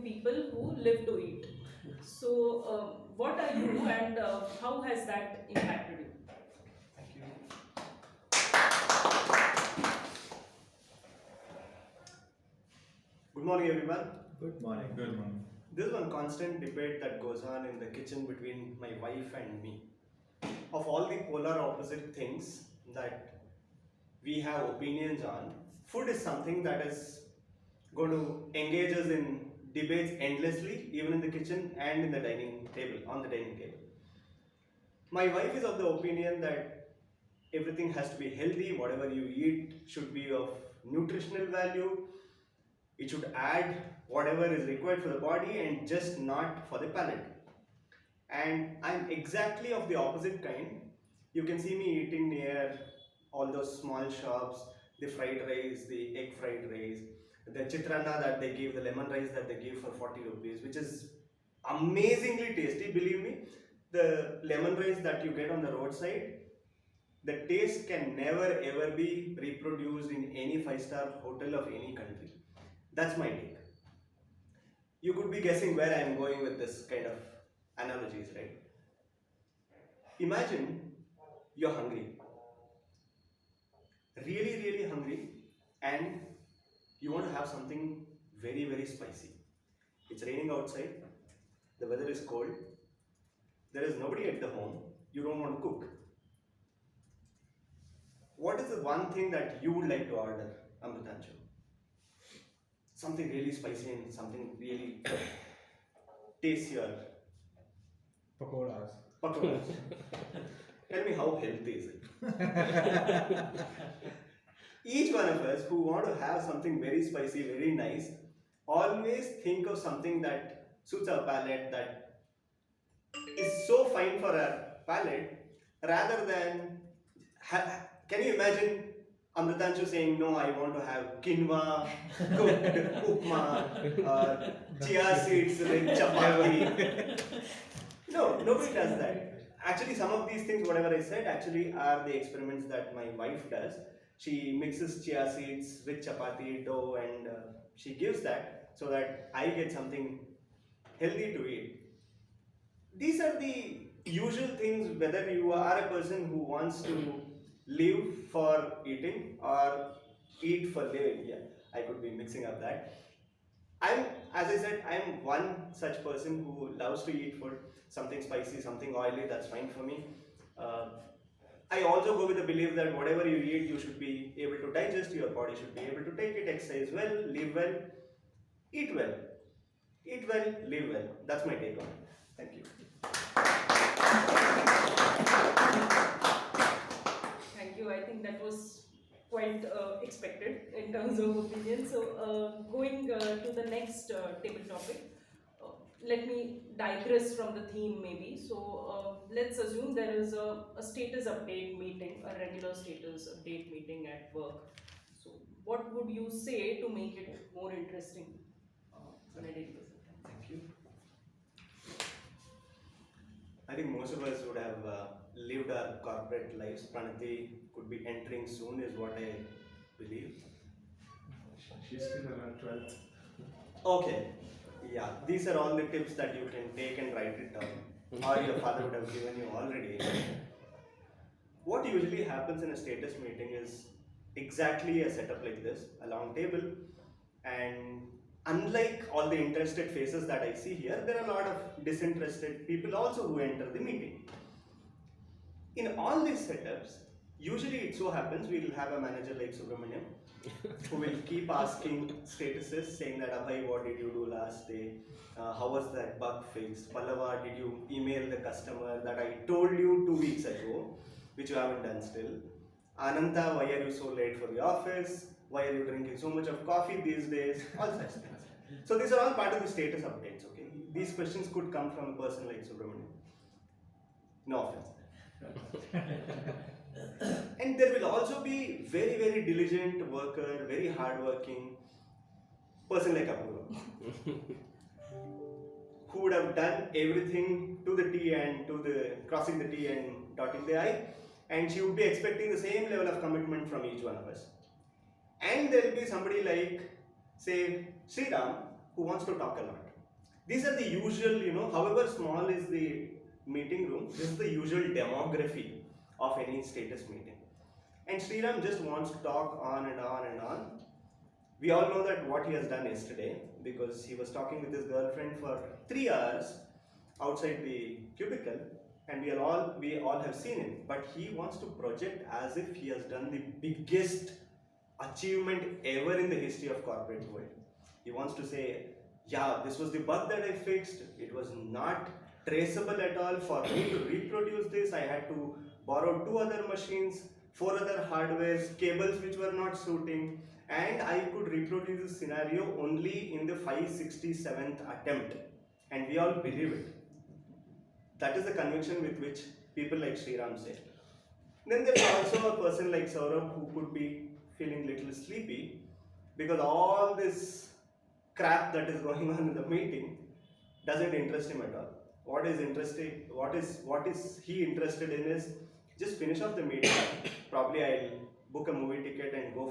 people who live to eat. So, what are you and how has that impacted you? Thank you. Good morning, everyone. Good morning. Good morning. This is one constant debate that goes on in the kitchen between my wife and me. Of all the polar opposite things that we have opinions on, food is something that is going to engage us in debates endlessly, even in the kitchen and in the dining table, on the dining table. My wife is of the opinion that everything has to be healthy, whatever you eat should be of nutritional value, it should add whatever is required for the body and just not for the palate. And I'm exactly of the opposite kind. You can see me eating near all those small shops, the fried rice, the egg fried rice, the chitrana that they give, the lemon rice that they give for 40 rupees, which is amazingly tasty. Believe me, the lemon rice that you get on the roadside, the taste can never ever be reproduced in any five-star hotel of any country. That's my take. You could be guessing where I am going with this kind of analogies, right? Imagine you're hungry, really, really hungry, and you want to have something very, very spicy. It's raining outside, the weather is cold, there is nobody at the home, you don't want to cook. What is the one thing that you would like to order, Amritanju? Something really spicy and something really tastier. Pakoras. Pakoras. Tell me how healthy is it? Each one of us who want to have something very spicy, very nice, always think of something that suits our palate, that is so fine for our palate, rather than can you imagine Amritanju saying, no, I want to have quinoa, cooked upma, or chia seeds with chapati. No, nobody does that. Actually, some of these things, whatever I said, actually are the experiments that my wife does. She mixes chia seeds with chapati dough and she gives that so that I get something healthy to eat. These are the usual things, whether you are a person who wants to live for eating or eat for living. Yeah, I could be mixing up that. As I said, I'm one such person who loves to eat food, something spicy, something oily, that's fine for me. I also go with the belief that whatever you eat, you should be able to digest, your body should be able to take it, exercise well, live well, eat well. Eat well, live well. That's my take on it. Thank you. Thank you. I think that was quite expected in terms of opinion. So, going to the next table topic, let me digress from the theme maybe. So, let's assume there is a status update meeting, a regular status update meeting at work. So, what would you say to make it more interesting on a daily basis? Thank you. I think most of us would have lived our corporate lives. Pranati could be entering soon, is what I believe. She's still around 12th. Okay. Yeah, these are all the tips that you can take and write it down, or your father would have given you already. What usually happens in a status meeting is exactly a setup like this, a long table, and unlike all the interested faces that I see here, there are a lot of disinterested people also who enter the meeting. In all these setups, usually it so happens we will have a manager like Subramaniam who will keep asking statuses, saying that, Abhay, what did you do last day? How was that bug fixed? Pallava, did you email the customer that I told you 2 weeks ago, which you haven't done still? Anantha, why are you so late for the office? Why are you drinking so much of coffee these days? All such things. So these are all part of the status updates, okay? These questions could come from a person like Subramaniam. No offense. And there will also be very, very diligent worker, very hardworking person like Apurva, who would have done everything to the T and to the crossing the T and dotting the I, and she would be expecting the same level of commitment from each one of us. And there will be somebody like, say, Sriram, who wants to talk a lot. These are the usual, however small is the meeting room, this is the usual demography of any status meeting. And Sriram just wants to talk on and on and on. We all know that what he has done yesterday, because he was talking with his girlfriend for 3 hours outside the cubicle, and we all have seen him. But he wants to project as if he has done the biggest achievement ever in the history of corporate world. He wants to say, yeah, this was the bug that I fixed. It was not traceable at all. For me to reproduce this, I had to borrow 2 other machines, 4 other hardwares, cables which were not suiting, and I could reproduce this scenario only in the 567th attempt. And we all believe it. That is the conviction with which people like Sriram say. Then there is also a person like Saurabh who could be feeling little sleepy because all this crap that is going on in the meeting doesn't interest him at all. What is he interested in is just finish off the meeting. Probably I'll book a movie ticket and go